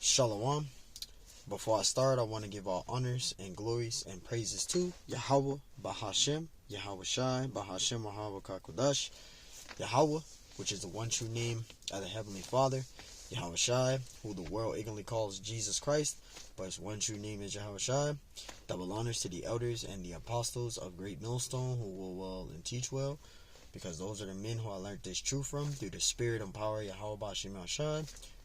Shalom. Before I start, I want to give all honors and glories and praises to Yahweh, Bahashem, Yahweh Shai, Bahashem, Yahweh Kakodash, Yahweh, which is the one true name of the Heavenly Father, Yahweh Shai, who the world ignorantly calls Jesus Christ, but his one true name is Yahweh Shai. Double honors to the elders and the apostles of Great Millstone, who will well and teach well, because those are the men who I learned this truth from through the spirit and power of Yahweh Bahashem Shai.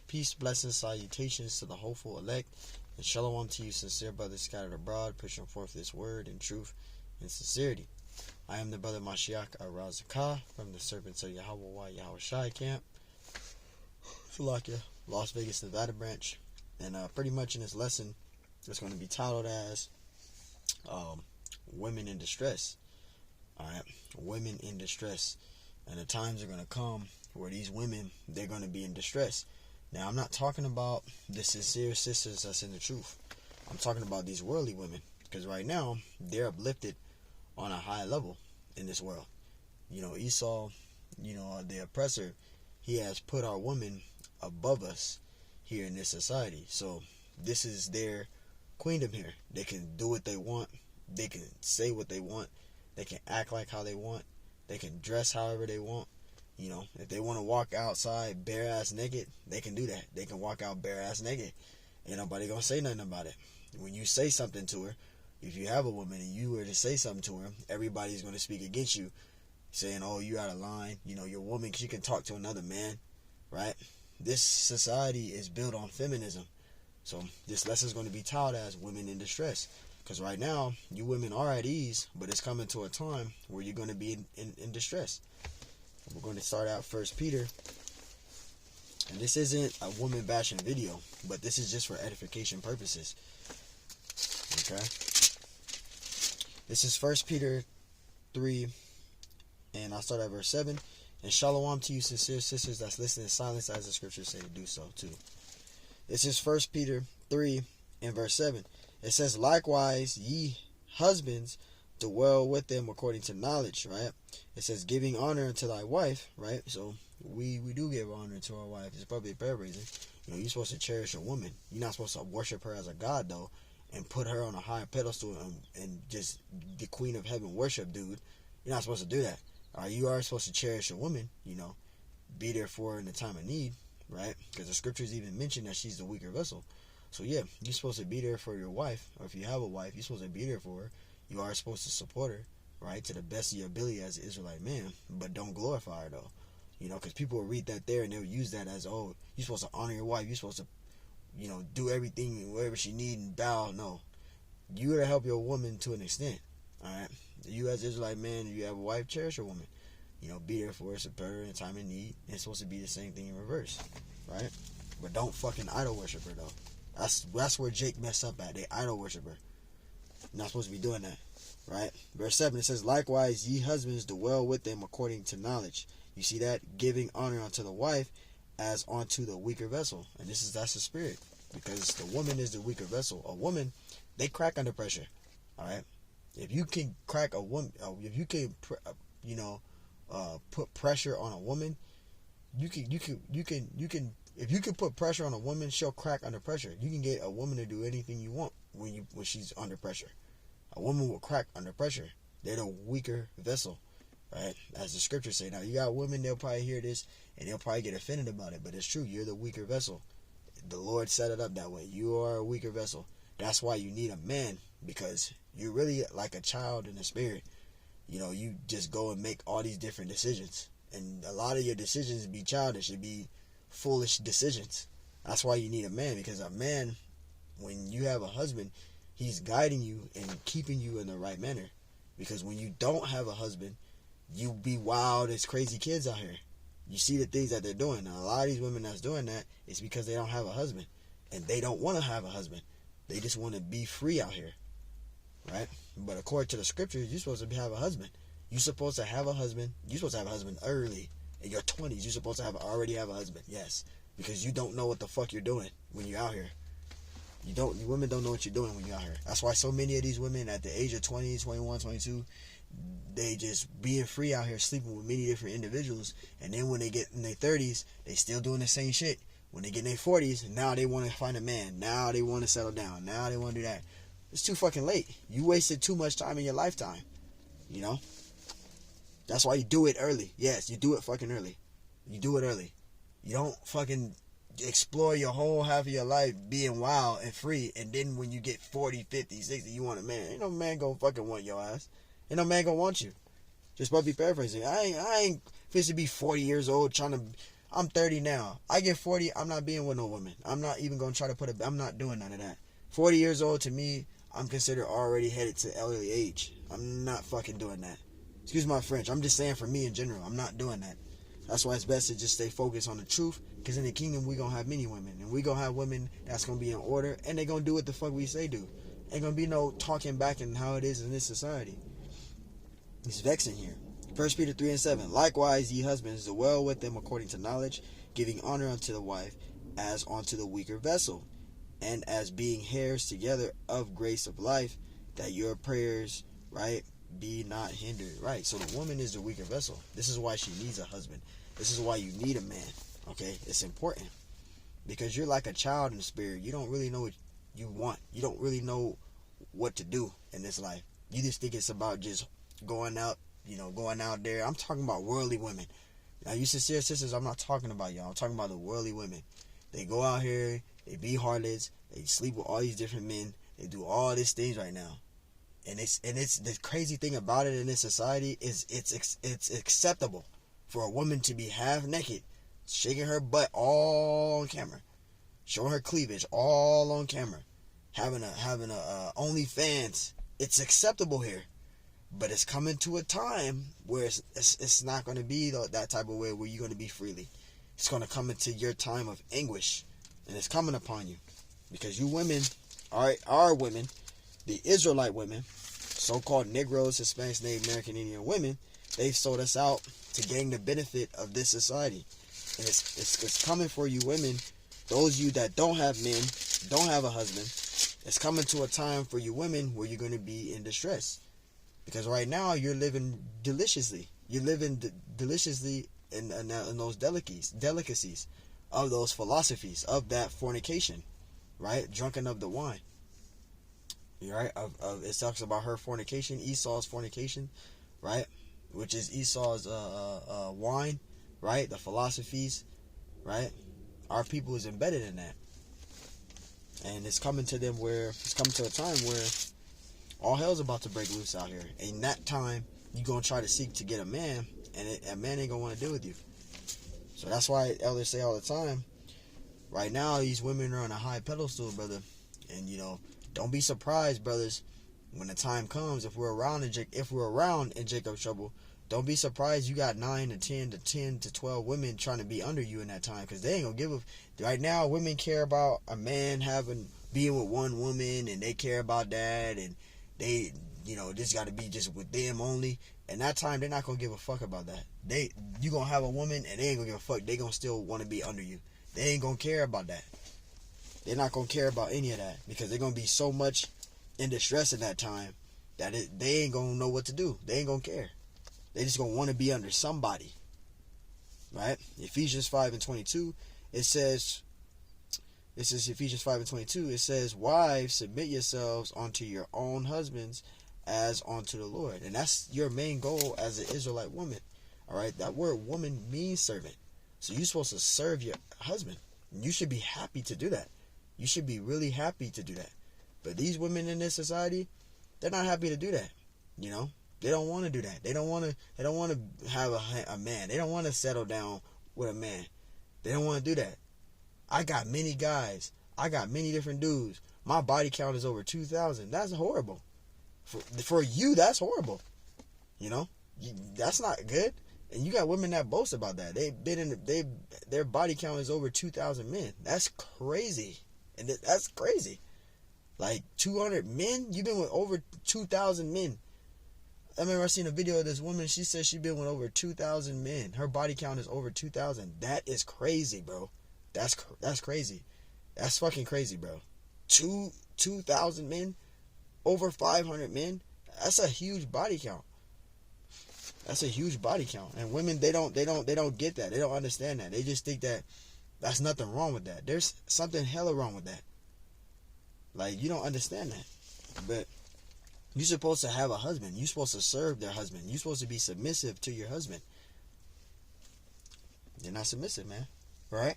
Peace, blessings, salutations to the hopeful elect, and shalom to you, sincere brothers scattered abroad, pushing forth this word in truth and sincerity. I am the brother Mashiach Arazakah from the Serpents of Yahweh Yahweh Shai camp, Salakia, Las Vegas, Nevada branch. And pretty much in this lesson, it's going to be titled as Women in Distress. Alright, women in distress. And the times are going to come where these women, they're going to be in distress. Now, I'm not talking about the sincere sisters that's in the truth. I'm talking about these worldly women. Because right now, they're uplifted on a high level in this world. You know, Esau, the oppressor, he has put our women above us here in this society. So, this is their queendom here. They can do what they want. They can say what they want. They can act like how they want. They can dress however they want. You know, if they want to walk outside bare ass naked, they can do that. They can walk out bare ass naked. Ain't nobody gonna say nothing about it. When you say something to her, if you have a woman and you were to say something to her, everybody's gonna speak against you, saying, "Oh, you out of line." You know, your woman, she can talk to another man, right? This society is built on feminism. So this lesson is going to be taught as women in distress. Because right now, you women are at ease, but it's coming to a time where you're going to be in distress. We're going to start out 1 Peter. And this isn't a woman bashing video, but this is just for edification purposes. Okay? This is 1 Peter 3, and I'll start at verse 7. And shalom to you, sincere sisters that's listening in silence, as the scriptures say to do so too. This is 1 Peter 3 and verse 7. It says, "Likewise, ye husbands, dwell with them according to knowledge," right? It says, "Giving honor unto thy wife," right? So we do give honor to our wife. It's probably a paraphrasing. You know, you're supposed to cherish a woman. You're not supposed to worship her as a god, though, and put her on a high pedestal and just the queen of heaven worship, dude. You're not supposed to do that. You are supposed to cherish a woman, be there for her in the time of need, right? Because the scriptures even mention that she's the weaker vessel. So yeah, you're supposed to be there for your wife, or if you have a wife, you're supposed to be there for her. You are supposed to support her, right, to the best of your ability as an Israelite man, but don't glorify her though, because people will read that there and they'll use that as, oh, you're supposed to honor your wife, you're supposed to, do everything wherever she needs and bow. No, you gotta help your woman to an extent, all right? You as an Israelite man, if you have a wife, cherish your woman, be there for her, support her in time of need. It's supposed to be the same thing in reverse, right? But don't fucking idol worship her though. That's where Jake messed up at. They idol worship her. You're not supposed to be doing that, right? Verse 7, it says, "Likewise, ye husbands, dwell with them according to knowledge." You see that? Giving honor unto the wife as unto the weaker vessel. And that's the spirit. Because the woman is the weaker vessel. A woman, they crack under pressure, all right? If you can crack a woman, if you can, put pressure on a woman, you can. If you can put pressure on a woman, she'll crack under pressure. You can get a woman to do anything you want when she's under pressure. A woman will crack under pressure. They're the weaker vessel, right? As the scriptures say. Now, you got women, they'll probably hear this and they'll probably get offended about it, but it's true. You're the weaker vessel. The Lord set it up that way. You are a weaker vessel. That's why you need a man, because you're really like a child in the spirit. You just go and make all these different decisions, and a lot of your decisions be childish. It be foolish decisions. That's why you need a man, because a man, when you have a husband, he's guiding you and keeping you in the right manner. Because when you don't have a husband, you be wild as crazy kids out here. You see the things that they're doing. Now, a lot of these women that's doing that is because they don't have a husband, and they don't want to have a husband. They just want to be free out here, right? But according to the scriptures, you're supposed to have a husband. You're supposed to have a husband. You're supposed to have a husband early. In your 20s, you're supposed to already have a husband. Yes. Because you don't know what the fuck you're doing when you're out here. Women don't know what you're doing when you're out here. That's why so many of these women at the age of 20, 21, 22, they just being free out here, sleeping with many different individuals. And then when they get in their 30s, they still doing the same shit. When they get in their 40s, now they want to find a man. Now they want to settle down. Now they want to do that. It's too fucking late. You wasted too much time in your lifetime. You know? That's why you do it early. Yes, you do it fucking early. You do it early. You don't fucking explore your whole half of your life being wild and free, and then when you get 40, 50, 60, you want a man. Ain't no man gonna fucking want your ass. Ain't no man gonna want you. Just about to be paraphrasing. I ain't supposed to be 40 years old trying to... I'm 30 now. I get 40, I'm not being with no woman. I'm not even gonna try to put a... I'm not doing none of that. 40 years old, to me, I'm considered already headed to elderly age. I'm not fucking doing that. Excuse my French. I'm just saying for me in general, I'm not doing that. That's why it's best to just stay focused on the truth, because in the kingdom, we gonna have many women, and we gonna have women that's gonna be in order, and they gonna do what the fuck we say do. Ain't gonna be no talking back in how it is in this society. It's vexing here. 1 Peter 3:7. Likewise, ye husbands, dwell with them according to knowledge, giving honor unto the wife as unto the weaker vessel, and as being heirs together of grace of life, that your prayers, right, be not hindered. Right, so the woman is the weaker vessel. This is why she needs a husband. This is why you need a man. Okay, it's important. Because you're like a child in the spirit. You don't really know what you want. You don't really know what to do in this life. You just think it's about just going out, going out there. I'm talking about worldly women. Now, you sincere sisters, I'm not talking about y'all. I'm talking about the worldly women. They go out here, they be harlots, they sleep with all these different men, they do all these things right now. And it's the crazy thing about it in this society is it's acceptable for a woman to be half naked, shaking her butt all on camera, showing her cleavage all on camera, having a OnlyFans. It's acceptable here. But it's coming to a time where it's not going to be that type of way where you're going to be freely. It's going to come into your time of anguish. And it's coming upon you. Because you women, our women, the Israelite women, so-called Negroes, Hispanics, Native American, Indian women, they've sold us out to gain the benefit of this society. And it's coming for you women, those of you that don't have men, don't have a husband. It's coming to a time for you women where you're going to be in distress. Because right now, you're living deliciously. You're living deliciously in those delicacies of those philosophies, of that fornication, right? Drunken of the wine. Right? It talks about her fornication, Esau's fornication, right? Which is Esau's wine, right? The philosophies, right? Our people is embedded in that. And it's coming to them where, it's coming to a time where all hell's about to break loose out here. And that time, you're going to try to seek to get a man, and a man ain't going to want to deal with you. So that's why elders say all the time, right now, these women are on a high pedestal, brother. And, don't be surprised, brothers, when the time comes, if we're around in Jacob's trouble, don't be surprised you got 9 to 10 to 10 to 12 women trying to be under you in that time, because they ain't going to give a... Right now, women care about a man being with one woman, and they care about that, and they, this got to be just with them only. And that time, they're not going to give a fuck about that. You going to have a woman, and they ain't going to give a fuck. They going to still want to be under you. They ain't going to care about that. They're not going to care about any of that, because they're going to be so much in distress in that time that they ain't going to know what to do. They ain't going to care. They just going to want to be under somebody. Right? Ephesians 5:22, it says... This is Ephesians 5:22. It says, wives, submit yourselves unto your own husbands as unto the Lord. And that's your main goal as an Israelite woman. All right? That word woman means servant. So you're supposed to serve your husband. You should be happy to do that. You should be really happy to do that. But these women in this society, they're not happy to do that. They don't want to do that. They don't want to have a man. They don't want to settle down with a man. They don't want to do that. I got many guys. I got many different dudes. My body count is over 2,000. That's horrible. For you, that's horrible. That's not good. And you got women that boast about that. Their body count is over 2,000 men. That's crazy. And that's crazy. Like 200 men? You've been with over 2,000 men. I remember I seen a video of this woman. She said she's been with over 2,000 men. Her body count is over 2,000. That is crazy, bro. That's crazy. That's fucking crazy, bro. 2,000 men, over 500 men. That's a huge body count. That's a huge body count. And women, they don't get that. They don't understand that. They just think that That's nothing wrong with that. There's something hella wrong with that. Like, you don't understand that. But you're supposed to have a husband. You're supposed to serve their husband. You're supposed to be submissive to your husband. You're not submissive, man. Right?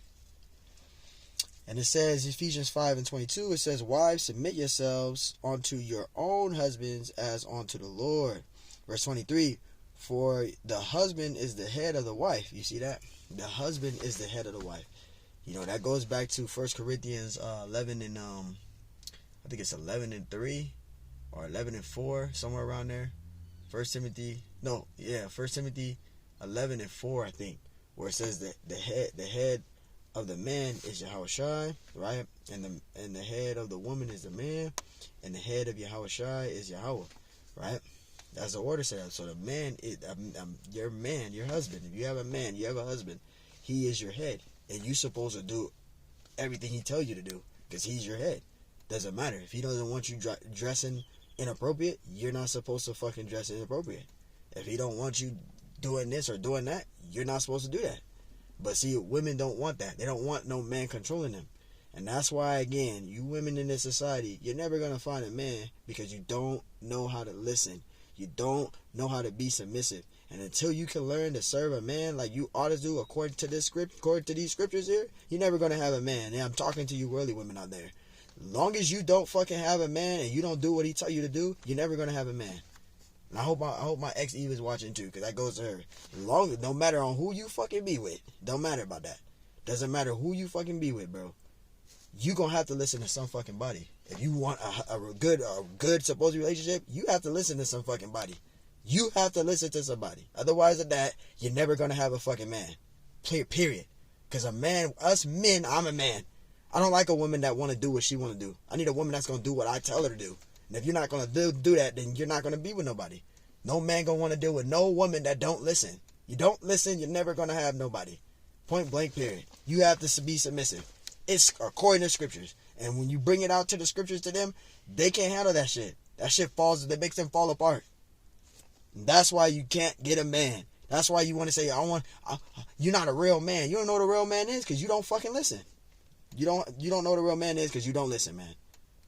And it says, Ephesians 5:22, it says, wives, submit yourselves unto your own husbands as unto the Lord. Verse 23, for the husband is the head of the wife. You see that? The husband is the head of the wife. You know, that goes back to 1 Corinthians 11 and, I think it's 11:3 or 11:4, somewhere around there. 1 Timothy 11:4, I think, where it says that the head of the man is Yahushua, right? And the head of the woman is the man, and the head of Yahushua is Yahweh, right? That's the order set up. So the man is your man, your husband. If you have a man, you have a husband. He is your head, and you're supposed to do everything he tells you to do because he's your head. Doesn't matter if he doesn't want you dressing inappropriate. You're not supposed to fucking dress inappropriate. If he don't want you doing this or doing that, you're not supposed to do that. But see, women don't want that. They don't want no man controlling them. And that's why, again, you women in this society, you're never going to find a man because you don't know how to listen. You don't know how to be submissive. And until you can learn to serve a man like you ought to do according to this script, according to these scriptures here, you're never going to have a man. And I'm talking to you worldly women out there. As long as you don't fucking have a man and you don't do what he tell you to do, you're never going to have a man. And I hope my ex Eve is watching too, because that goes to her. No matter on who you fucking be with, don't matter about that. Doesn't matter who you fucking be with, bro. You gonna have to listen to some fucking body. If you want a good supposed relationship, you have to listen to some fucking body. You have to listen to somebody. Otherwise than that, you're never gonna have a fucking man. Period. Because a man, us men, I'm a man. I don't like a woman that want to do what she want to do. I need a woman that's gonna do what I tell her to do. And if you're not going to do that, then you're not going to be with nobody. No man going to want to deal with no woman that don't listen. You don't listen, you're never going to have nobody. Point blank, period. You have to be submissive. It's according to scriptures. And when you bring it out to the scriptures to them, they can't handle that shit. That shit makes them fall apart. And that's why you can't get a man. That's why you want to say, you're not a real man. You don't know what a real man is because you don't fucking listen. You don't know what a real man is because you don't listen, man.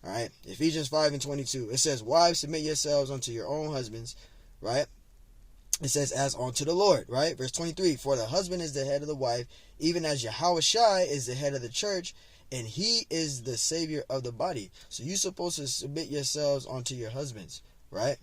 Alright, Ephesians 5:22. It says, wives, submit yourselves unto your own husbands, right? It says, as unto the Lord, right? Verse 23, for the husband is the head of the wife, even as Yahushua is the head of the church, and he is the savior of the body. So you're supposed to submit yourselves unto your husbands, right?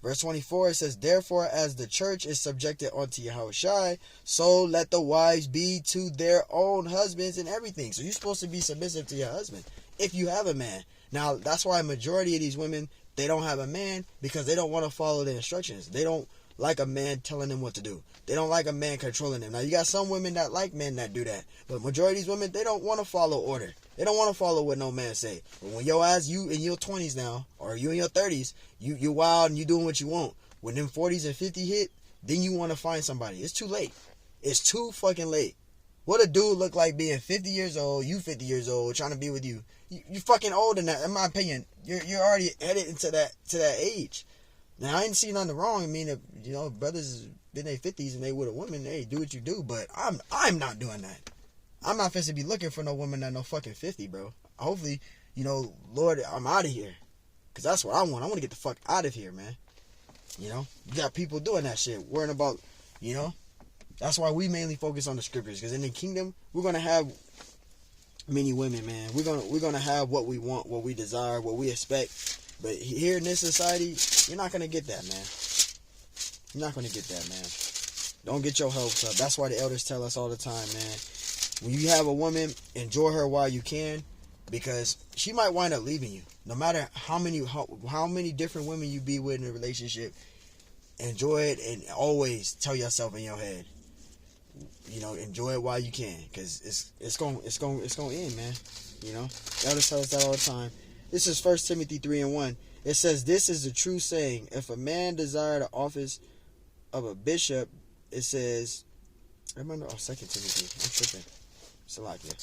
Verse 24, it says, therefore, as the church is subjected unto Yahushua, so let the wives be to their own husbands in everything. So you're supposed to be submissive to your husband if you have a man. Now, that's why a majority of these women, they don't have a man because they don't want to follow the instructions. They don't like a man telling them what to do. They don't like a man controlling them. Now, you got some women that like men that do that. But majority of these women, they don't want to follow order. They don't want to follow what no man say. But when your ass, you in your 20s now, or you in your 30s, you wild and you doing what you want. When them 40s and 50 hit, then you want to find somebody. It's too late. It's too fucking late. What a dude look like being 50 years old, you 50 years old, trying to be with you. You fucking old in that, in my opinion. You're already headed into that age. Now, I ain't seen nothing wrong. I mean, if, brothers in their 50s and they with a woman, hey, do what you do. But I'm not doing that. I'm not finna be looking for no woman that no fucking 50, bro. Hopefully, Lord, I'm out of here. Because that's what I want. I want to get the fuck out of here, man. You got people doing that shit, worrying about, That's why we mainly focus on the scriptures. Because in the kingdom, we're going to have many women, man. We're gonna have what we want, what we desire, what we expect. But here in this society, you're not going to get that, man. You're not going to get that, man. Don't get your hopes up. That's why the elders tell us all the time, man. When you have a woman, enjoy her while you can, because she might wind up leaving you. No matter how many different women you be with in a relationship, enjoy it and always tell yourself in your head, enjoy it while you can, because it's going to end, man. The elders tell us that all the time. This is 1 Timothy 3:1. It says, this is the true saying. If a man desire the office of a bishop, it says, I remember, 2 Timothy. I'm tripping. Salakia.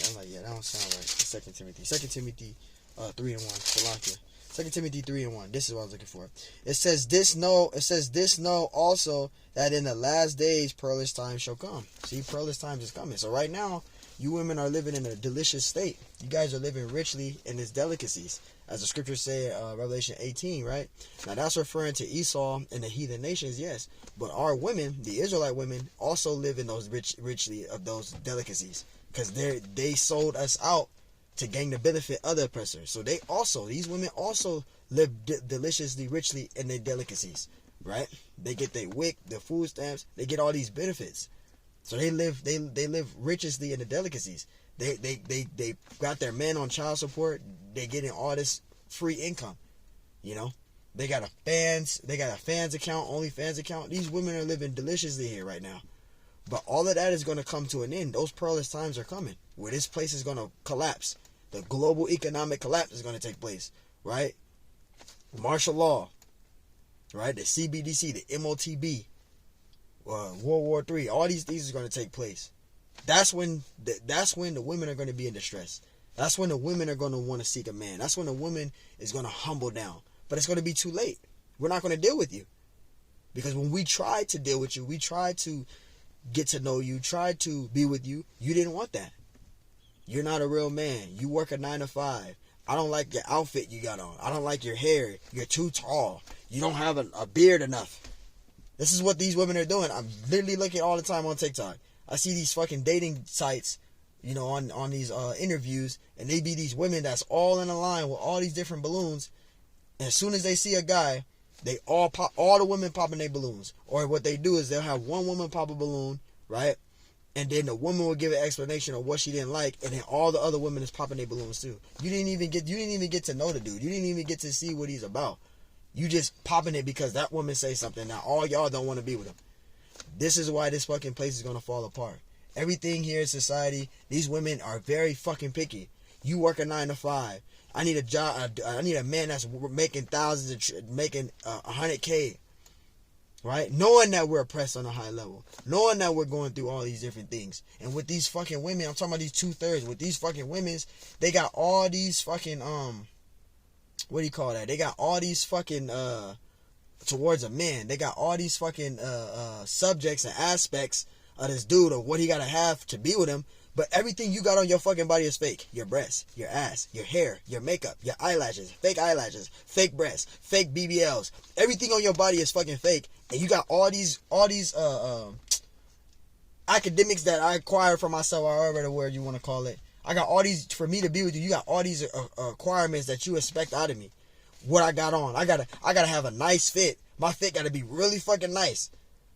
I'm like, that don't sound right. 2 Timothy. 2 Timothy 3:1. Salakia. 2 Timothy 3:1. This is what I was looking for. It says this know also that in the last days perilous times shall come. See, perilous times is coming. So right now, You women are living in a delicious state. You guys are living richly in its delicacies. As the scriptures say, Revelation 18, right? Now that's referring to Esau and the heathen nations, yes. But our women, the Israelite women, also live in those richly of those delicacies. Because they sold us out to gain the benefit of the oppressor. So these women also live deliciously, richly in their delicacies, right? They get their WIC, their food stamps, they get all these benefits. So they live richly in the delicacies. They got their men on child support. They getting all this free income. You know, they got a fans account, OnlyFans account. These women are living deliciously here right now. But all of that is going to come to an end. Those perilous times are coming, where this place is going to collapse. The global economic collapse is going to take place, right? Martial law, right? The CBDC, the MOTB, World War III. All these things are going to take place. That's when the women are going to be in distress. That's when the women are going to want to seek a man. That's when the woman is going to humble down. But it's going to be too late. We're not going to deal with you. Because when we tried to deal with you, we tried to get to know you, tried to be with you, you didn't want that. You're not a real man. You work a 9 to 5. I don't like your outfit you got on. I don't like your hair. You're too tall. You don't have a beard enough. This is what these women are doing. I'm literally looking all the time on TikTok. I see these fucking dating sites, you know, on these interviews, and they be these women that's all in a line with all these different balloons. And as soon as they see a guy, they all the women popping their balloons. Or what they do is they'll have one woman pop a balloon, right? And then the woman will give an explanation of what she didn't like, and then all the other women is popping their balloons too. You didn't even get to know the dude. You didn't even get to see what he's about. You just popping it because that woman say something. Now all y'all don't want to be with him. This is why this fucking place is gonna fall apart. Everything here in society, these women are very fucking picky. You work a 9 to 5. I need a job. I need a man that's making thousands, making 100K. Right? Knowing that we're oppressed on a high level. Knowing that we're going through all these different things. And with these fucking women, I'm talking about these 2/3. With these fucking women, they got all these fucking, what do you call that? They got all these fucking, towards a man. They got all these fucking, subjects and aspects of this dude, of what he gotta have to be with him. But everything you got on your fucking body is fake. Your breasts, your ass, your hair, your makeup, your eyelashes, fake breasts, fake BBLs. Everything on your body is fucking fake. And you got all these academics that I acquired for myself, or however the word you want to call it. I got all these, for me to be with you, you got all these requirements that you expect out of me. What I got on. I gotta have a nice fit. My fit gotta be really fucking nice.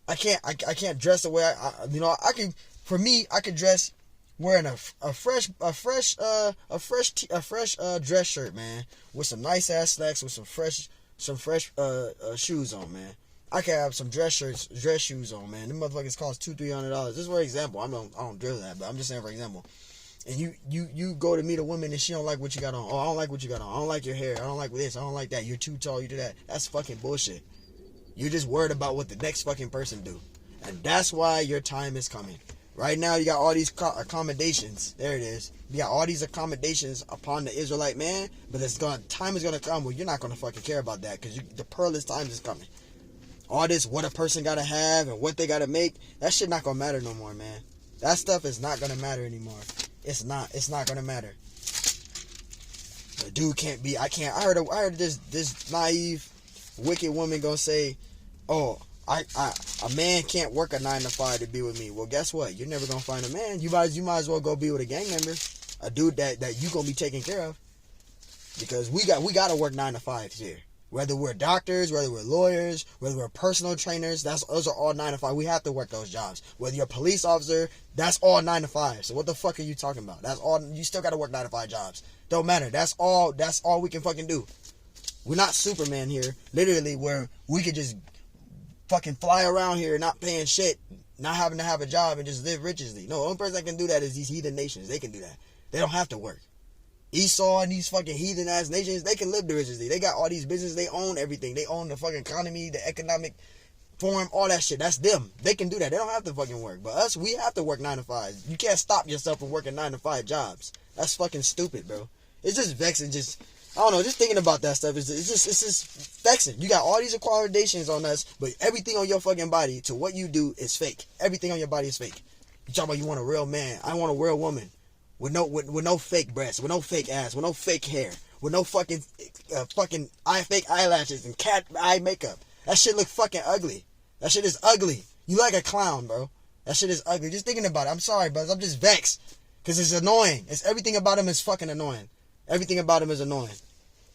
I can't dress the way I could dress wearing a fresh dress shirt, man, with some nice ass slacks, with some fresh shoes on, man. I can have some dress shoes on, man. Them motherfuckers cost $200-$300. This is for example. I don't drill that, but I'm just saying for example. And you go to meet a woman and she don't like what you got on. Oh, I don't like what you got on. I don't like your hair. I don't like this. I don't like that. You're too tall. You do that. That's fucking bullshit. You're just worried about what the next fucking person do. And that's why your time is coming. Right now, you got all these accommodations. There it is. You got all these accommodations upon the Israelite man, but time is gonna come where you're not gonna fucking care about that, because the perilous time is coming. All this, what a person gotta have and what they gotta make, that shit not gonna matter no more, man. That stuff is not gonna matter anymore. It's not gonna matter. The dude can't be. I heard this naive, wicked woman gonna say, "Oh, a man can't work a 9 to 5 to be with me." Well, guess what? You're never gonna find a man. You might as well go be with a gang member, a dude that you gonna be taking care of. Because we gotta work 9 to 5 here. Whether we're doctors, whether we're lawyers, whether we're personal trainers, those are all 9 to 5. We have to work those jobs. Whether you're a police officer, that's all 9 to 5. So what the fuck are you talking about? That's all. You still gotta work 9 to 5 jobs. Don't matter. That's all we can fucking do. We're not Superman here, literally, where we could just fucking fly around here not paying shit, not having to have a job and just live richly. No, the only person that can do that is these heathen nations. They can do that. They don't have to work. Esau and these fucking heathen ass nations, they can live richly. They got all these businesses. They own everything. They own the fucking economy, the economic form, all that shit. That's them. They can do that. They don't have to fucking work. But us, we have to work 9 to 5. You can't stop yourself from working 9 to 5 jobs. That's fucking stupid, bro. It's just vexing. I don't know, just thinking about that stuff, it's just vexing. You got all these accommodations on us, but everything on your fucking body to what you do is fake. Everything on your body is fake. You talking about you want a real man. I want a real woman. with no fake breasts, with no fake ass, with no fake hair, with no fucking fake eyelashes and cat eye makeup. That shit look fucking ugly. That shit is ugly. You like a clown, bro. That shit is ugly. Just thinking about it. I'm sorry, bro. I'm just vexed. Because it's annoying. It's everything about him is fucking annoying. Everything about him is annoying.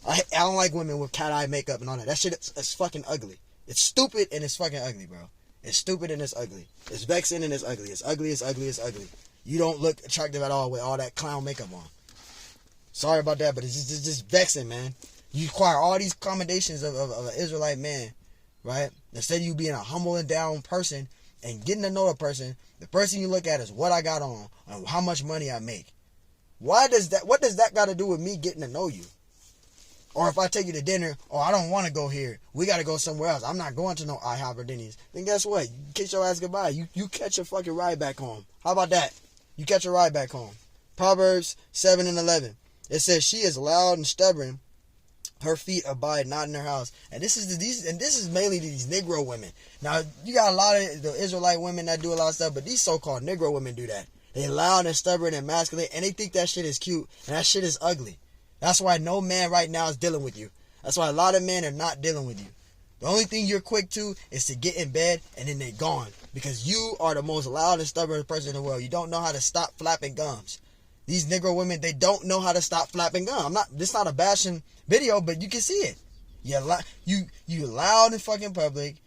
I don't like women with cat eye makeup and all that. That shit is fucking ugly. It's stupid and it's fucking ugly, bro. It's stupid and it's ugly. It's vexing and it's ugly. It's ugly, it's ugly, it's ugly. You don't look attractive at all with all that clown makeup on. Sorry about that, but it's just vexing, man. You acquire all these commendations of an Israelite man, right? Instead of you being a humble and down person and getting to know a person, the person you look at is what I got on and how much money I make. What does that got to do with me getting to know you? Or if I take you to dinner, I don't want to go here. We got to go somewhere else. I'm not going to no IHOP or Denny's. Then guess what? You kiss your ass goodbye. You catch a fucking ride back home. How about that? You catch a ride back home. Proverbs 7:11. It says, she is loud and stubborn. Her feet abide not in her house. And this is mainly these Negro women. Now, you got a lot of the Israelite women that do a lot of stuff, but these so-called Negro women do that. They loud and stubborn and masculine, and they think that shit is cute, and that shit is ugly. That's why no man right now is dealing with you. That's why a lot of men are not dealing with you. The only thing you're quick to is to get in bed, and then they're gone. Because you are the most loud and stubborn person in the world. You don't know how to stop flapping gums. These Negro women, they don't know how to stop flapping gum. This is not a bashing video, but you can see it. You loud in fucking public.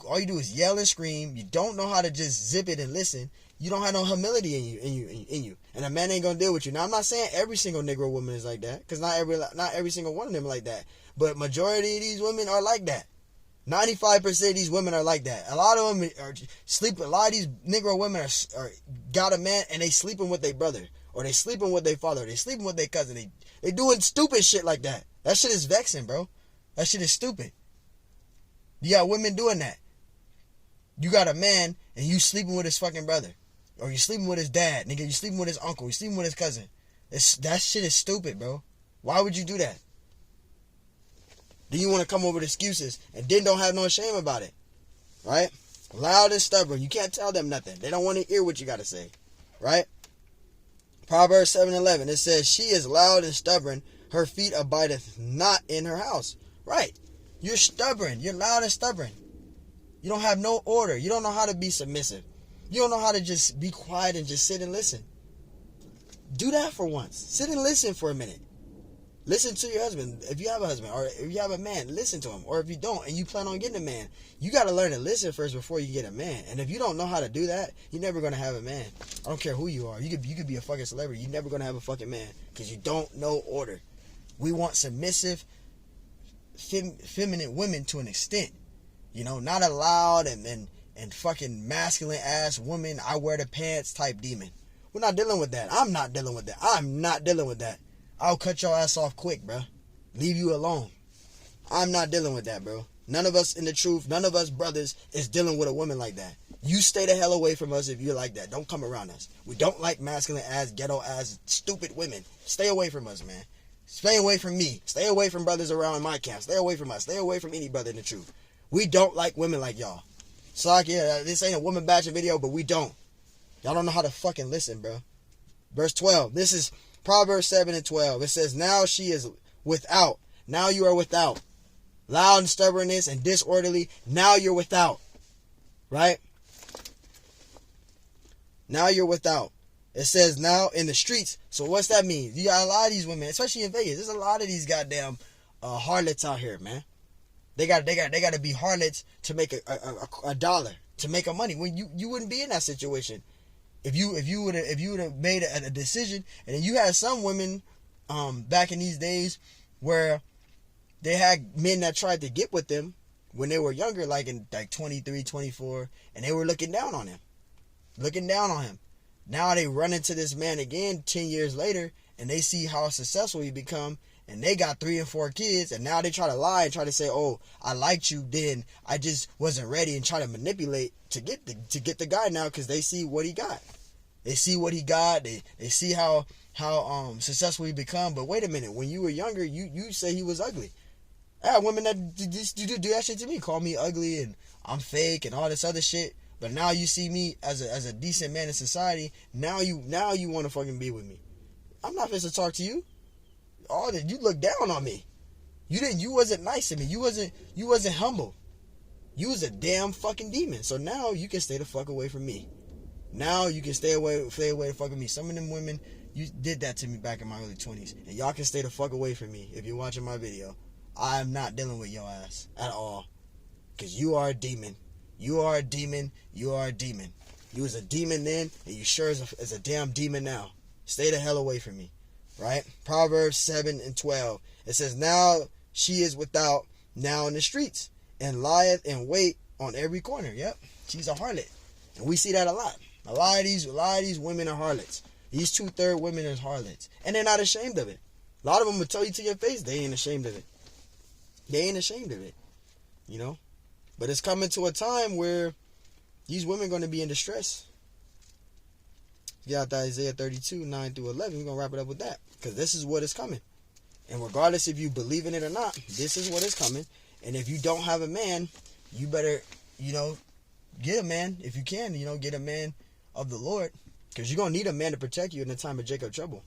All you do is yell and scream. You don't know how to just zip it and listen. You don't have no humility in you. And a man ain't gonna deal with you. Now, I'm not saying every single Negro woman is like that, because not every single one of them are like that. But majority of these women are like that. 95% of these women are like that. A lot of them are sleeping. A lot of these Negro women are got a man and they sleeping with their brother, or they sleeping with their father, or they sleeping with their cousin. They doing stupid shit like that. That shit is vexing, bro. That shit is stupid. You got women doing that. You got a man and you sleeping with his fucking brother, or you sleeping with his dad, nigga. You sleeping with his uncle. You sleeping with his cousin. That shit is stupid, bro. Why would you do that? Then you want to come up with excuses and then don't have no shame about it, right? Loud and stubborn. You can't tell them nothing. They don't want to hear what you got to say, right? Proverbs 7:11. It says, she is loud and stubborn. Her feet abideth not in her house. Right. You're stubborn. You're loud and stubborn. You don't have no order. You don't know how to be submissive. You don't know how to just be quiet and just sit and listen. Do that for once. Sit and listen for a minute. Listen to your husband. If you have a husband, or if you have a man, listen to him. Or if you don't and you plan on getting a man, you got to learn to listen first before you get a man. And if you don't know how to do that, you're never going to have a man. I don't care who you are. You could be a fucking celebrity. You're never going to have a fucking man because you don't know order. We want submissive, feminine women to an extent. You know, not a loud and fucking masculine ass woman, I wear the pants type demon. We're not dealing with that. I'm not dealing with that. I'm not dealing with that. I'll cut your ass off quick, bro. Leave you alone. I'm not dealing with that, bro. None of us in the truth, none of us brothers is dealing with a woman like that. You stay the hell away from us if you're like that. Don't come around us. We don't like masculine ass, ghetto ass, stupid women. Stay away from us, man. Stay away from me. Stay away from brothers around my camp. Stay away from us. Stay away from any brother in the truth. We don't like women like y'all. Sorry, yeah, this ain't a woman bashing video, but we don't. Y'all don't know how to fucking listen, bro. Verse 12. This is Proverbs 7:12. It says, now she is without. Now you are without. Loud and stubbornness and disorderly. Now you're without. Right? Now you're without. It says now in the streets. So what's that mean? You got a lot of these women, especially in Vegas. There's a lot of these goddamn harlots out here, man. They got to be harlots to make a dollar, to make a money. When you wouldn't be in that situation. If you would have made a decision, and then you had some women back in these days where they had men that tried to get with them when they were younger, like in 23, 24, and they were looking down on him. Now they run into this man again 10 years later, and they see how successful he become, and they got 3 and 4 kids, and now they try to lie and try to say, oh, I liked you then, I just wasn't ready, and try to manipulate to get the guy now, because they see what he got. They see what he got. They see how successful he become. But wait a minute, when you were younger, you say he was ugly. I had women that do that shit to me, call me ugly and I'm fake and all this other shit. But now you see me as a decent man in society. Now you want to fucking be with me. I'm not supposed to talk to you. All that you look down on me. You wasn't nice to me. You wasn't humble. You was a damn fucking demon. So now you can stay the fuck away from me. Now you can stay away the fuck from me. Some of them women, you did that to me back in my early 20s. And y'all can stay the fuck away from me if you're watching my video. I am not dealing with your ass at all. Because you are a demon. You are a demon. You are a demon. You was a demon then, and you sure is a damn demon now. Stay the hell away from me. Right? Proverbs 7:12. It says, now she is without, now in the streets, and lieth in wait on every corner. Yep. She's a harlot. And we see that a lot. A lot of these women are harlots. These 2/3 women are harlots. And they're not ashamed of it. A lot of them will tell you to your face they ain't ashamed of it. They ain't ashamed of it. You know? But it's coming to a time where these women are going to be in distress. You got Isaiah 32, 9 through 11. We're going to wrap it up with that. Because this is what is coming. And regardless if you believe in it or not, this is what is coming. And if you don't have a man, you better, get a man. If you can, get a man of the Lord. Because you're going to need a man to protect you in the time of Jacob trouble.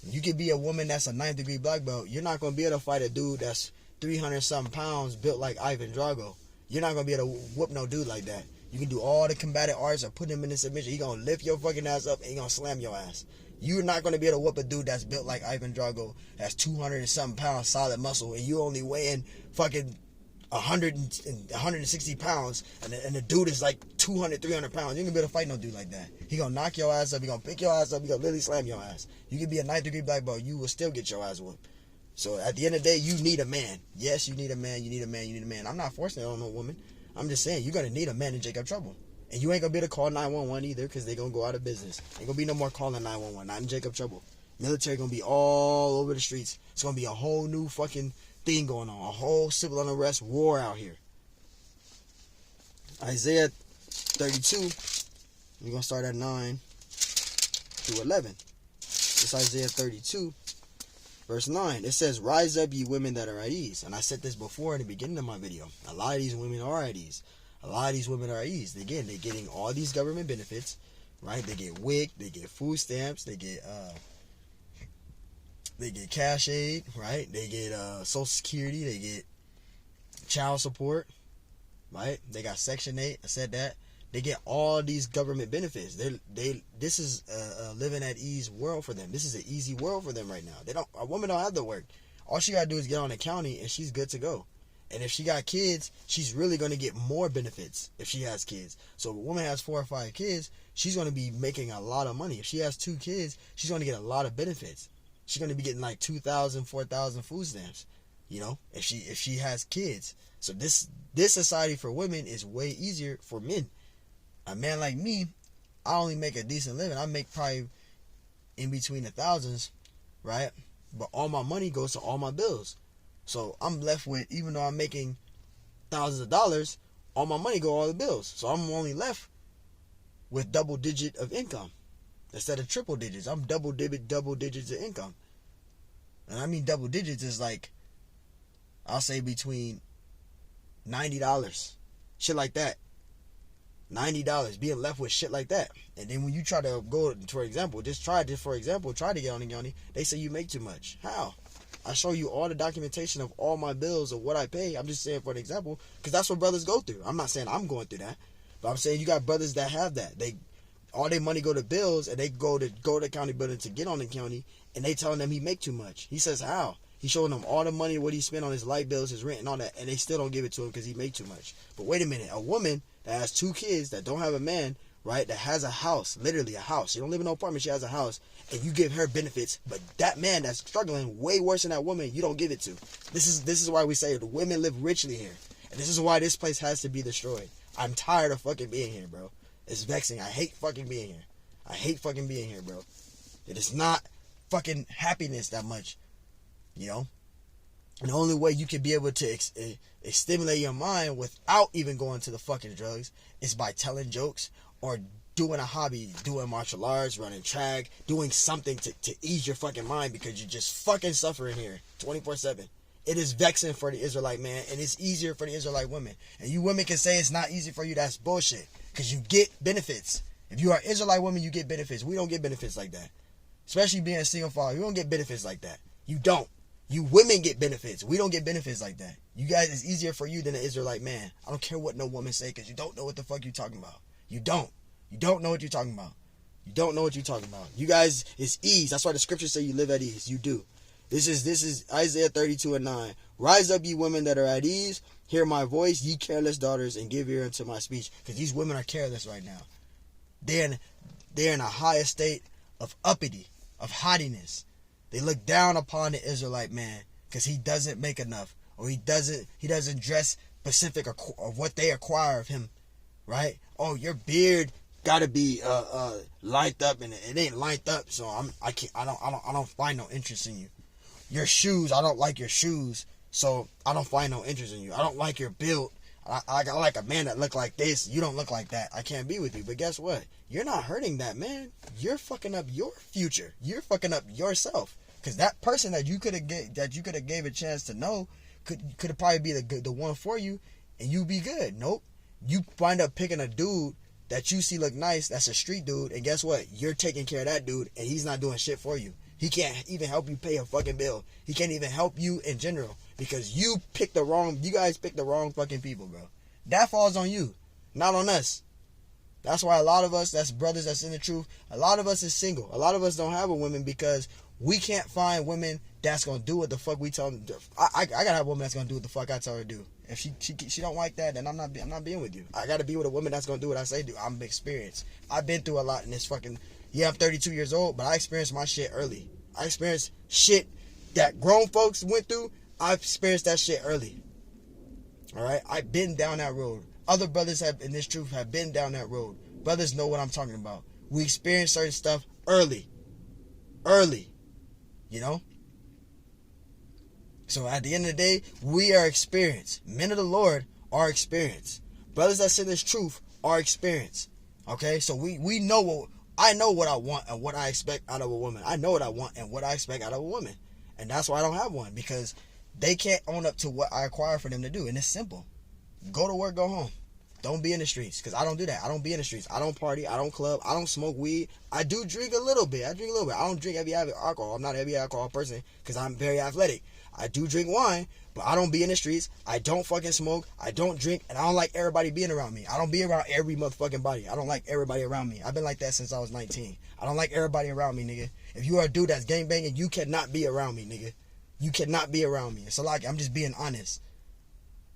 You could be a woman that's a 9th degree black belt. You're not going to be able to fight a dude that's 300-something pounds built like Ivan Drago. You're not going to be able to whoop no dude like that. You can do all the combative arts or put him in a submission. He's going to lift your fucking ass up and he's going to slam your ass. You're not going to be able to whoop a dude that's built like Ivan Drago, that's 200 and something pounds solid muscle, and you only weighing fucking 160 pounds, and the dude is like 200, 300 pounds. You ain't going to be able to fight no dude like that. He going to knock your ass up. He going to pick your ass up. He going to literally slam your ass. You can be a 9th degree black belt. You will still get your ass whooped. So at the end of the day, you need a man. Yes, you need a man. You need a man. You need a man. I'm not forcing it on no woman. I'm just saying, you're going to need a man in Jacob trouble. And you ain't going to be able to call 911 either, because they're going to go out of business. Ain't going to be no more calling 911. Not in Jacob trouble. Military going to be all over the streets. It's going to be a whole new fucking thing going on. A whole civil unrest war out here. Isaiah 32. We're going to start at 9 through 11. It's Isaiah 32. Verse 9, it says, rise up, ye women that are at ease. And I said this before in the beginning of my video. A lot of these women are at ease. A lot of these women are at ease. Again, they're getting all these government benefits, right? They get WIC, they get food stamps, they get cash aid, right? They get Social Security, they get child support, right? They got Section 8, I said that. They get all these government benefits. This is a living at ease world for them. This is an easy world for them right now. A woman don't have to work. All she gotta do is get on the county and she's good to go. And if she got kids, she's really gonna get more benefits if she has kids. So if a woman has 4 or 5 kids, she's gonna be making a lot of money. If she has 2 kids, she's gonna get a lot of benefits. She's gonna be getting like 2,000, 4,000 food stamps. If she has kids. So this society for women is way easier for men. A man like me, I only make a decent living. I make probably in between the thousands, right? But all my money goes to all my bills. So I'm left with, even though I'm making thousands of dollars, all my money go all the bills. So I'm only left with double digit of income instead of triple digits. I'm double digits of income. And I mean double digits is like, I'll say between $90, shit like that. $90, being left with shit like that. And then when you try to go, for example, try to get on the Yoni, they say you make too much. How? I show you all the documentation of all my bills of what I pay. I'm just saying for an example, because that's what brothers go through. I'm not saying I'm going through that, but I'm saying you got brothers that have that. All their money go to bills, and they go to the county building to get on the county, and they telling them he make too much. He says how? He's showing them all the money, what he spent on his light bills, his rent, and all that, and they still don't give it to him because he make too much. But wait a minute, a woman that has 2 kids that don't have a man, right, that has a house, literally a house. She don't live in no apartment, she has a house, and you give her benefits, but that man that's struggling way worse than that woman, you don't give it to. This is why we say the women live richly here. And this is why this place has to be destroyed. I'm tired of fucking being here, bro. It's vexing. I hate fucking being here. I hate fucking being here, bro. It is not fucking happiness that much, And the only way you can be able to stimulate your mind without even going to the fucking drugs is by telling jokes or doing a hobby, doing martial arts, running track, doing something to ease your fucking mind, because you're just fucking suffering here 24/7. It is vexing for the Israelite man, and it's easier for the Israelite women. And you women can say it's not easy for you. That's bullshit. Because you get benefits. If you are an Israelite woman, you get benefits. We don't get benefits like that. Especially being a single father. You don't get benefits like that. You don't. You women get benefits. We don't get benefits like that. You guys, it's easier for you than an Israelite man. I don't care what no woman say because you don't know what the fuck you're talking about. You don't. You don't know what you're talking about. You don't know what you're talking about. You guys, it's ease. That's why the scriptures say you live at ease. You do. This is Isaiah 32:9. Rise up, ye women that are at ease. Hear my voice, ye careless daughters, and give ear unto my speech. Because these women are careless right now. They're in a high state of uppity, of haughtiness. They look down upon the Israelite man because he doesn't make enough, or he doesn't dress specific of what they acquire of him, right? Oh, your beard gotta be lined up, and it ain't lined up, so I don't find no interest in you. Your shoes, I don't like your shoes, so I don't find no interest in you. I don't like your build. I like a man that look like this. You don't look like that. I can't be with you. But guess what? You're not hurting that man. You're fucking up your future. You're fucking up yourself. Because that person that you could have gave a chance to know could have probably be the one for you, and you be good. Nope. You wind up picking a dude that you see look nice. That's a street dude, and guess what? You're taking care of that dude, and he's not doing shit for you. He can't even help you pay a fucking bill. He can't even help you in general because you guys picked the wrong fucking people, bro. That falls on you, not on us. That's why a lot of us, that's brothers that's in the truth, a lot of us is single. A lot of us don't have a woman because we can't find women that's going to do what the fuck we tell them to do. I got to have a woman that's going to do what the fuck I tell her to do. If she don't like that, then I'm not being with you. I got to be with a woman that's going to do what I say do. I'm experienced. I've been through a lot in this fucking... Yeah, I'm 32 years old, but I experienced my shit early. I experienced shit that grown folks went through. I experienced that shit early. Alright? I've been down that road. Other brothers in this truth have been down that road. Brothers know what I'm talking about. We experience certain stuff early. Early. You know? So at the end of the day, we are experienced. Men of the Lord are experienced. Brothers that say this truth are experienced. Okay? So we know what... I know what I want and what I expect out of a woman. I know what I want and what I expect out of a woman. And that's why I don't have one. Because they can't own up to what I acquire for them to do. And it's simple. Go to work, go home. Don't be in the streets. Because I don't do that. I don't be in the streets. I don't party. I don't club. I don't smoke weed. I do drink a little bit. I don't drink heavy alcohol. I'm not a heavy alcohol person because I'm very athletic. I do drink wine, but I don't be in the streets. I don't fucking smoke. I don't drink, and I don't like everybody being around me. I don't be around every motherfucking body. I don't like everybody around me. I've been like that since I was 19. I don't like everybody around me, nigga. If you are a dude that's gangbanging, you cannot be around me, nigga. You cannot be around me. So like, I'm just being honest.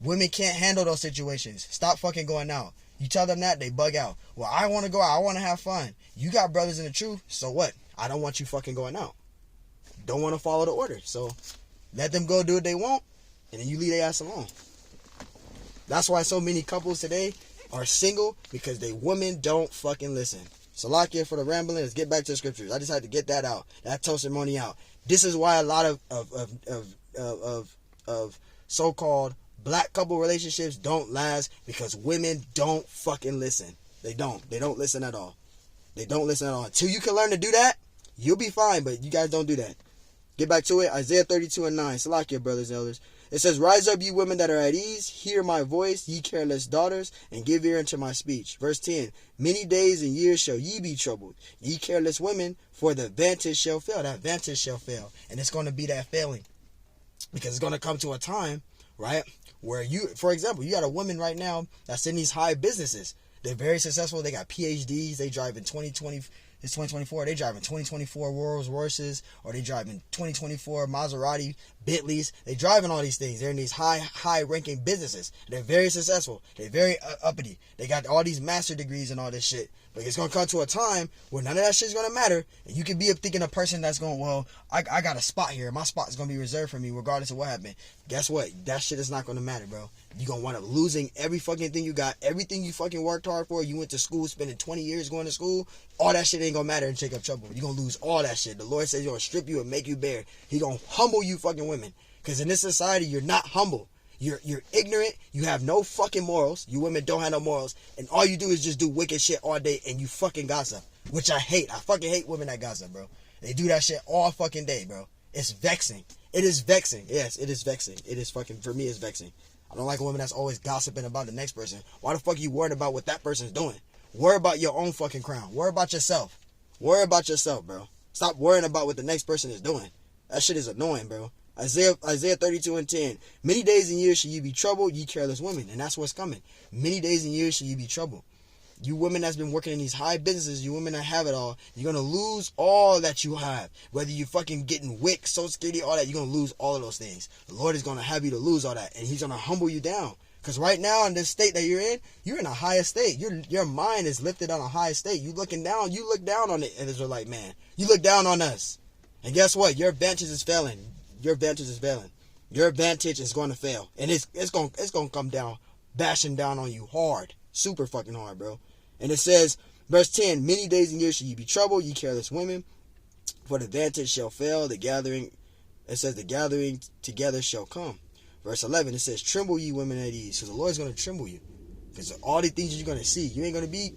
Women can't handle those situations. Stop fucking going out. You tell them that, they bug out. Well, I want to go out. I want to have fun. You got brothers in the truth, so what? I don't want you fucking going out. Don't want to follow the order, so... Let them go do what they want, and then you leave their ass alone. That's why so many couples today are single, because they women don't fucking listen. Salakia for the rambling. Let's get back to the scriptures. I just had to get that out, that testimony out. This is why a lot of so-called black couple relationships don't last, because women don't fucking listen. They don't listen at all. They don't listen at all. Until you can learn to do that, you'll be fine, but you guys don't do that. Get back to it. Isaiah 32:9. Salakia, brothers and elders. It says, rise up, ye women that are at ease. Hear my voice, ye careless daughters, and give ear unto my speech. Verse 10. Many days and years shall ye be troubled, ye careless women, for the vantage shall fail. That vantage shall fail. And it's going to be that failing. Because it's going to come to a time, right, where you, for example, you got a woman right now that's in these high businesses. They're very successful. They got PhDs. They drive in 2020. It's 2024. They driving 2024 Rolls Royces, or they driving 2024 Maserati, Bentleys. They driving all these things. They're in these high ranking businesses. They're very successful. They're very uppity. They got all these master degrees and all this shit. But it's gonna come to a time where none of that shit's gonna matter, and you can be thinking a person that's going, well, I got a spot here. My spot is gonna be reserved for me regardless of what happened. Guess what? That shit is not gonna matter, bro. You're gonna wind up losing every fucking thing you got, everything you fucking worked hard for. You went to school, spending 20 years going to school. All that shit ain't gonna matter in Jacob trouble. You're gonna lose all that shit. The Lord says he's gonna strip you and make you bare. He gonna humble you fucking women. Because in this society, you're not humble. You're ignorant. You have no fucking morals. You women don't have no morals. And all you do is just do wicked shit all day, and you fucking gossip. Which I hate. I fucking hate women that gossip, bro. They do that shit all fucking day, bro. It's vexing. It is vexing. Yes, it is vexing. It is fucking, for me, it's vexing. I don't like a woman that's always gossiping about the next person. Why the fuck are you worried about what that person's doing? Worry about your own fucking crown. Worry about yourself. Worry about yourself, bro. Stop worrying about what the next person is doing. That shit is annoying, bro. Isaiah 32:10. Many days and years shall you be troubled, ye careless women. And that's what's coming. Many days and years shall you be troubled. You women that's been working in these high businesses, you women that have it all, you're going to lose all that you have. Whether you fucking getting WIC, Social Security, all that, you're going to lose all of those things. The Lord is going to have you to lose all that. And he's going to humble you down. Because right now in this state that you're in a higher state. Your mind is lifted on a higher state. You look down on the Israelite man. You look down on us. And guess what? Your advantage is failing. Your advantage is failing. Your advantage is going to fail. And it's going to come down, bashing down on you hard. Super fucking hard, bro. And it says, verse 10, many days and years shall ye be troubled, ye careless women, for the advantage shall fail, the gathering together shall come. Verse 11, it says, tremble ye women at ease. So the Lord's going to tremble you. Because all the things you're going to see, you ain't going to be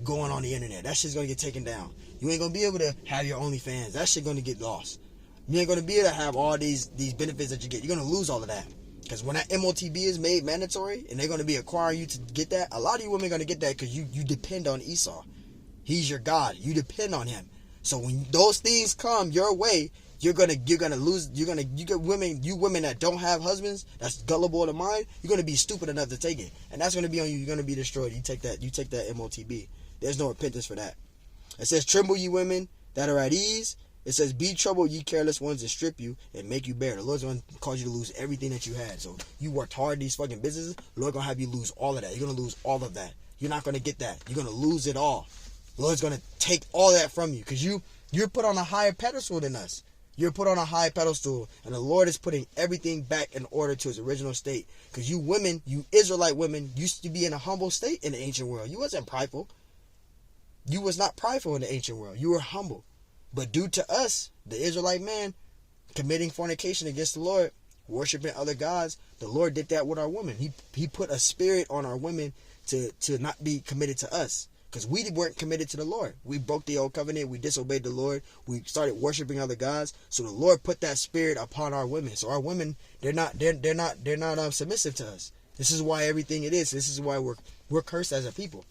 going on the internet. That shit's going to get taken down. You ain't going to be able to have your OnlyFans. That shit going to get lost. You ain't going to be able to have all these benefits that you get. You're going to lose all of that. Because when that MOTB is made mandatory and they're going to be acquiring you to get that, a lot of you women are going to get that because you depend on Esau. He's your God. You depend on him. So when those things come your way, you're gonna lose. You get women that don't have husbands, that's gullible to mind. You're gonna be stupid enough to take it, and that's gonna be on you. You're gonna be destroyed. You take that MOTB. There's no repentance for that. It says, tremble ye women that are at ease. It says, be troubled ye careless ones, and strip you and make you bare. The Lord's going to cause you to lose everything that you had. So you worked hard in these fucking businesses. The Lord's going to have you lose all of that. You're going to lose all of that. You're not going to get that. You're going to lose it all. The Lord's going to take all that from you because you're put on a higher pedestal than us. You're put on a high pedestal, and the Lord is putting everything back in order to its original state. Because you women, you Israelite women, used to be in a humble state in the ancient world. You wasn't prideful. You was not prideful in the ancient world. You were humble. But due to us, the Israelite man, committing fornication against the Lord, worshiping other gods, the Lord did that with our women. He put a spirit on our women to not be committed to us. Because we weren't committed to the Lord. We broke the old covenant. We disobeyed the Lord. We started worshiping other gods. So the Lord put that spirit upon our women. So our women, they're not submissive to us. This is why everything it is. This is why we're cursed as a people.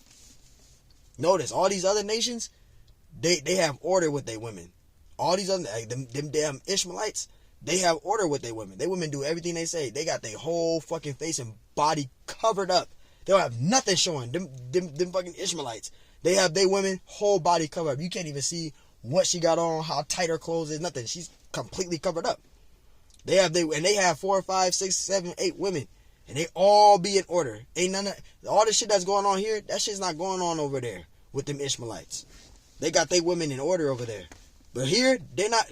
Notice all these other nations, they have order with their women. All these other them damn Ishmaelites, they have order with their women. Their women do everything they say. They got their whole fucking face and body covered up. They don't have nothing showing. Them fucking Ishmaelites. They have their women whole body covered up. You can't even see what she got on, how tight her clothes is, nothing. She's completely covered up. They have 4, 5, 6, 7, 8 women. And they all be in order. Ain't none of all the shit that's going on here, that shit's not going on over there with them Ishmaelites. They got their women in order over there. But here,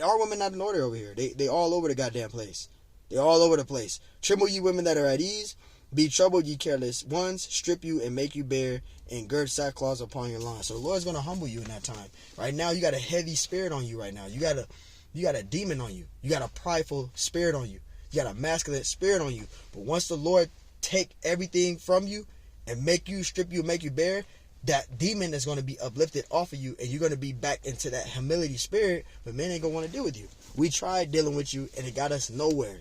our women not in order over here. They all over the goddamn place. They all over the place. Tremble ye women that are at ease. Be troubled ye careless ones. Strip you and make you bare. And gird sackcloth upon your loins. So the Lord's going to humble you in that time. Right now, you got a heavy spirit on you right now. You got a demon on you. You got a prideful spirit on you. You got a masculine spirit on you. But once the Lord take everything from you and strip you, and make you bare, that demon is going to be uplifted off of you, and you're going to be back into that humility spirit, but men ain't going to want to deal with you. We tried dealing with you, and it got us nowhere.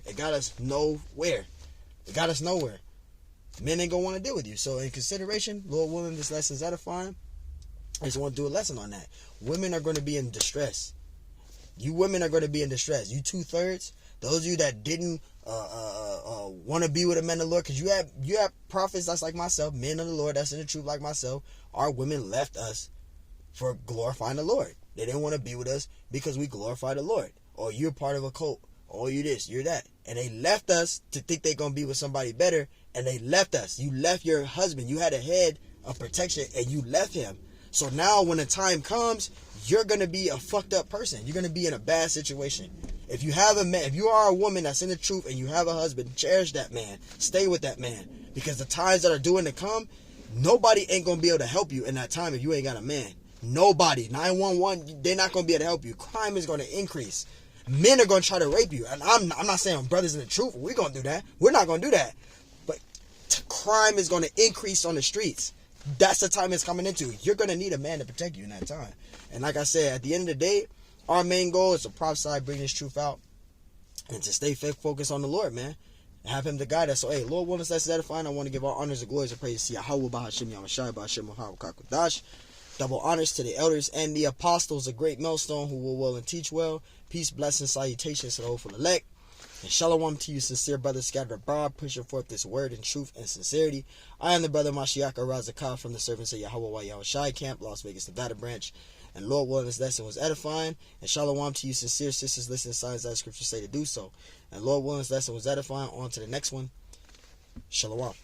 Men ain't going to want to deal with you. So in consideration, Lord willing, this lesson is edifying. I just want to do a lesson on that. Women are going to be in distress. You women are going to be in distress. You 2/3, those of you that didn't want to be with a man of the Lord, because you have prophets that's like myself, men of the Lord that's in the truth like myself. Our women left us for glorifying the Lord. They didn't want to be with us because we glorify the Lord. Or you're part of a cult. Or you this, you're that. And they left us to think they're going to be with somebody better. And they left us. You left your husband. You had a head of protection and you left him. So now when the time comes, you're going to be a fucked up person. You're going to be in a bad situation. If you have a man, if you are a woman that's in the truth and you have a husband, cherish that man. Stay with that man. Because the times that are doing to come, nobody ain't going to be able to help you in that time if you ain't got a man. Nobody. 911, they're not going to be able to help you. Crime is going to increase. Men are going to try to rape you. And I'm not saying brothers in the truth, we're going to do that. We're not going to do that. But crime is going to increase on the streets. That's the time it's coming into. You're going to need a man to protect you in that time. And like I said, at the end of the day, our main goal is to prophesy, bring this truth out, and to stay focused on the Lord, man. and have him to guide us. So, hey, Lord willing, that's edifying. I want to give all honors and glories and praise to Yahweh, Bahashim, Yamashai, Bahashim, Muhammad, double honors to the elders and the apostles, a great millstone who will well and teach well. Peace, blessings, salutations to the hopeful elect. And shalom to you, sincere brothers scattered abroad, pushing forth this word in truth and sincerity. I am the brother Mashiach Razakah from the servants of Yahweh Yahushai Camp, Las Vegas, Nevada branch. And Lord willing, this lesson was edifying. And shalom to you, sincere sisters, listening to signs that scripture say to do so. And Lord willing, this lesson was edifying. On to the next one. Shalom.